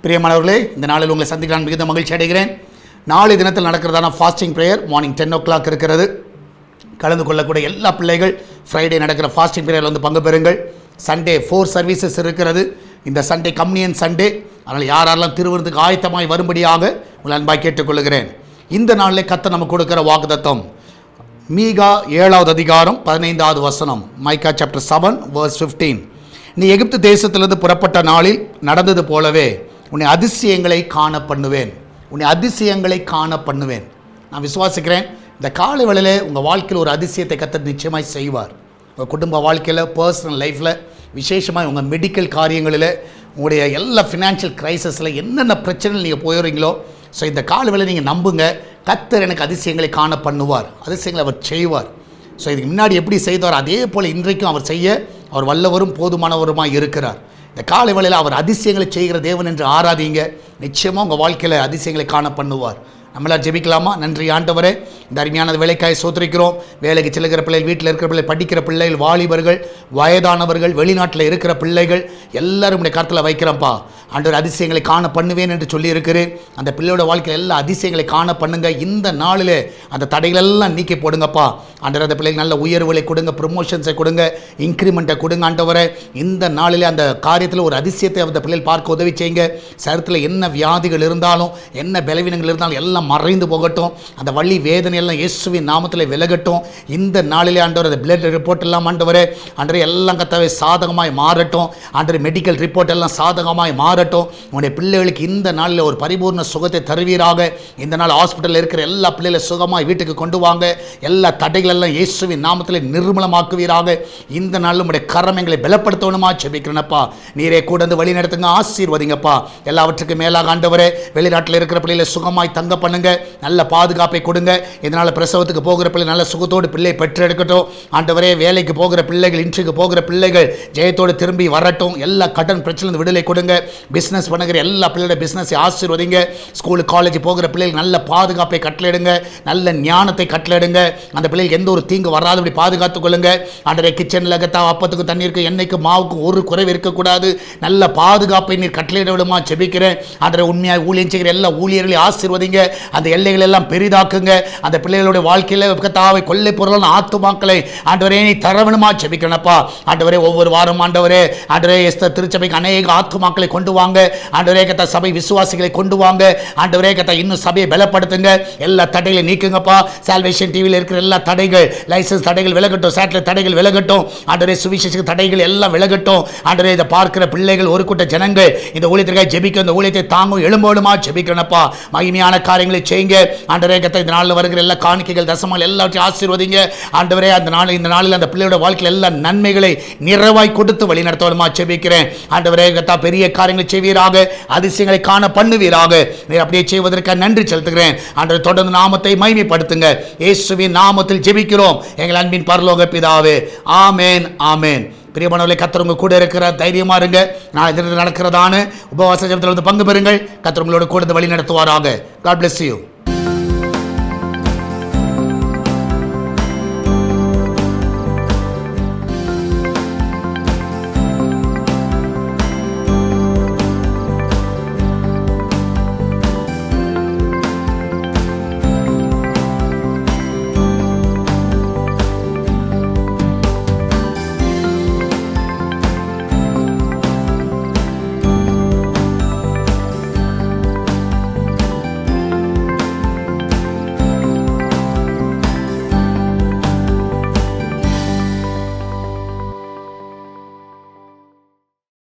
பிரியமானவர்களே, இந்த நாளில் உங்களை சந்திக்க நான் மிகுந்த மகிழ்ச்சி அடைகிறேன். நாளை தினத்தில் நடக்கிறதான ஃபாஸ்டிங் ப்ரேயர் மார்னிங் 10 o'clock இருக்கிறது. கலந்து கொள்ளக்கூடிய எல்லா பிள்ளைகள் ஃப்ரைடே நடக்கிற ஃபாஸ்டிங் ப்ரேயரில் வந்து பங்கு பெறுங்கள். சண்டே 4 சர்வீசஸ் இருக்கிறது. இந்த சண்டே கம்யூனியன் சண்டே. அதனால் யாரெல்லாம் திருவிருந்துக்கு ஆயத்தமாய் வரும்படியாக உங்களை அன்பாக கேட்டுக்கொள்கிறேன். இந்த நாளில் கர்த்தர் நமக்கு கொடுக்கிற வாக்குத்தத்தம் மீகா 7வது அதிகாரம் 15வது வசனம். மைக்கா சாப்டர் 7 verse 15. நீ எகிப்து தேசத்திலிருந்து புறப்பட்ட நாளில் நடந்தது போலவே உன்னை அதிசயங்களை காண பண்ணுவேன். உன்னை அதிசயங்களை காண பண்ணுவேன். நான் விசுவாசிக்கிறேன், இந்த காலை வேளையிலே உங்கள் வாழ்க்கையில் ஒரு அதிசயத்தை கர்த்தர் நிச்சயமாய் செய்வார். உங்கள் குடும்ப வாழ்க்கையில், பர்சனல் லைஃப்பில், விசேஷமாக உங்கள் மெடிக்கல் காரியங்களில், உங்களுடைய எல்லா ஃபினான்ஷியல் கிரைசஸில் என்னென்ன பிரச்சனைகள் நீங்கள் போயிடுறீங்களோ, ஸோ இந்த காலை வேளை நீங்கள் நம்புங்க, கர்த்தர் எனக்கு அதிசயங்களை காண பண்ணுவார். அதிசயங்களை அவர் செய்வார். ஸோ இதுக்கு முன்னாடி எப்படி செய்தார் அதே போல் இன்றைக்கும் அவர் செய்ய அவர் வல்லவரும் போதுமானவருமாக இருக்கிறார். இந்த காலை வேளையில் அவர் அதிசயங்களை செய்கிற தேவன் என்று ஆராதிங்க. நிச்சயமாக உங்கள் வாழ்க்கையில் அதிசயங்களை காண பண்ணுவார். நம்மளாம் ஜெபிக்கலாமா? நன்றி ஆண்டவரே, இந்த அருமையான வேலைக்காய் சோதரிக்கிறோம். வேலைக்கு செல்கிற பிள்ளைகள், வீட்டில் இருக்கிற பிள்ளைகள், படிக்கிற பிள்ளைகள், வாலிபர்கள், வயதானவர்கள், வெளிநாட்டில் இருக்கிற பிள்ளைகள் எல்லாரும் உடைய கருத்தில் வைக்கிறப்பா. ஆண்டவர் அதிசயங்களை காண பண்ணுவேன் என்று சொல்லியிருக்கிறேன். அந்த பிள்ளையோட வாழ்க்கையில் எல்லா அதிசயங்களை காண பண்ணுங்க. இந்த நாளில் அந்த தடைகளெல்லாம் நீக்கி போடுங்கப்பா. ஆண்டவர் அந்த பிள்ளைகள் நல்ல உயர்வுகளை கொடுங்க, ப்ரொமோஷன்ஸை கொடுங்க, இன்க்ரிமெண்ட்டை கொடுங்க. ஆண்டவரை இந்த நாளில் அந்த காரியத்தில் ஒரு அதிசயத்தை அந்த பிள்ளைகள் பார்க்க உதவி செய்யுங்க. சரத்தில் என்ன வியாதிகள் இருந்தாலும், என்ன பலவீனங்கள் இருந்தாலும் எல்லாம் மறைந்து போகட்டும். அந்த வலி வேதனை எல்லாம் இயேசுவின் நாமத்தில் விலகட்டும். இந்த நாளிலே ஆண்டவர் அந்த பிளட் ரிப்போர்ட் எல்லாம் ஆண்டவரே ஆண்டவரே எல்லாம் கர்த்தாவே சாதகமாய் மாறட்டும். ஆண்டவரே மெடிக்கல் ரிப்போர்ட் எல்லாம் சாதகமாய் மாறட்டும். உங்களுடைய பிள்ளைகளுக்கு இந்த நாளில் ஒரு பரிபூர்ண சுகத்தை தருவீராக. இந்த நாள் ஹாஸ்பிட்டலில் இருக்கிற எல்லா பிள்ளைகளை சுகமாய் வீட்டுக்கு கொண்டு வாங்க. எல்லா தடைகள் எல்லாம் இயேசுவின் நாமத்தில் நிர்மூலமாக்குவீராக. இந்த நாளில் உங்களுடைய கரம் எங்களை பலப்படுத்தணுமா ஜெபிக்கிறேனப்பா. நீரே கூட வந்து வழி நடத்துங்க, ஆசீர்வதிங்கப்பா. எல்லாவற்றுக்கும் மேலாக ஆண்டவரே வெளிநாட்டில் இருக்கிற பிள்ளைகளை சுகமாய் தங்க பண்ணுங்க, நல்ல பாதுகாப்பை கொடுங்க. இதனால் பிரசவத்துக்கு போகிற பிள்ளை நல்ல சுகத்தோடு பிள்ளை பெற்றெடுக்கட்டும். ஆண்டவரே வேலைக்கு போகிற பிள்ளைகள், இன்றைக்கு போகிற பிள்ளைகள் ஜெயத்தோடு திரும்பி வரட்டும். எல்லா கடன் பிரச்சனை விடுதலை கொடுங்க. பிஸ்னஸ் பண்ணுகிற எல்லா பிள்ளையோட பிஸ்னஸை ஆசீர்வதிங்க. ஸ்கூலு காலேஜ் போகிற பிள்ளைகள் நல்ல பாதுகாப்பை கட்டளையிடுங்க, நல்ல ஞானத்தை கட்டளையிடுங்க. அந்த பிள்ளைகளுக்கு எந்த ஒரு தீங்கு வராதபடி பாதுகாத்துக் கொள்ளுங்க. ஆண்டவரே கிச்சனில் அப்பத்துக்கு தண்ணீருக்கு எண்ணெய்க்கு மாவுக்கு ஒரு குறைவு இருக்கக்கூடாது. நல்ல பாதுகாப்பை நீர் கட்டளையிட விடுமா ஜெபிக்கிறேன். ஆண்டவரே உண்மையாக ஊழியம் செய்கிற எல்லா ஊழியர்களையும் ஆசீர்வதிங்க. அந்த எல்லைகள் எல்லாம் பெரிதாக்குங்க. அந்த பிள்ளைகளுடைய வாழ்க்கையில் கர்த்தாவை கொள்ளை பொருளான ஆத்துமாக்களை ஆண்டவரே நீ தரவணுமா ஜெபிக்கிறனப்பா. ஆண்டவரே ஒவ்வொரு வாரம் ஆண்டவரே எஸ்தர் திருச்சபைக்கு அநேக ஆத்துமாக்களை கொண்டு வாங்க. ஆண்டவரே கர்த்தா சபை விசுவாசிகளை கொண்டு வாங்க. ஆண்டவரே கர்த்தா இன்னும் சபையை பலப்படுத்துங்க. எல்லா தடைகளை நீக்குங்கப்பா. சால்வேஷன் டிவியில் இருக்கிற எல்லா தடைகள், லைசன்ஸ் தடைகள் விலகட்டும், சேட்டலைட் தடைகள் விலகட்டும். ஆண்டவரே சுவிசேஷ தடைகள் எல்லாம் விலகட்டும். ஆண்டவரே இதை பார்க்கிற பிள்ளைகள், ஒரு கூட்ட ஜனங்கள் இந்த ஊழியத்திற்காக ஜெபிக்க, இந்த ஊழியத்தை தாங்கும் எழும்போடுமா ஜெபிக்கிறனப்பா. மகிமையான காரியங்களை செய்யுங்க. ஆண்டவரே கர்த்தா இந்த நாளில் வருகிற எல்லா காணிக்கைகள், தசமங்கள் எல்லாவற்றையும் ஆசீர்வதிங்க. ஆண்டவரே இந்த நாளில் அந்த பிள்ளையோட வாழ்க்கையில் எல்லா நன்மைகளை நிறைவாய் கொடுத்து வழி நடத்தணுமா ஜெபிக்கிறேன். ஆண்டவரே கர்த்தா பெரிய காரியங்களை செய்வீராக, அதிசயங்களை காண பண்ணுவீராக. நீர் அப்படியே செய்வதற்கு நன்றி செலுத்துகிறேன். ஆண்டவர் தொடர்ந்து நாமத்தை மகிமைப்படுத்துங்க. இயேசுவின் நாமத்தில் ஜெபிக்கிறோம் எங்கள் அன்பின் பரலோக பிதாவே. ஆமேன், ஆமேன். பிரியமானவர்களே, கர்த்தர் உங்க கூட இருக்கிற, தைரியமா இருங்க. நாளை தினத்தில் நடக்கிறதான உபவாச ஜெபத்தில் வந்து பங்கு பெறுங்கள். கர்த்தர் உங்களோட கூட வழி நடத்துவாராக. God bless you.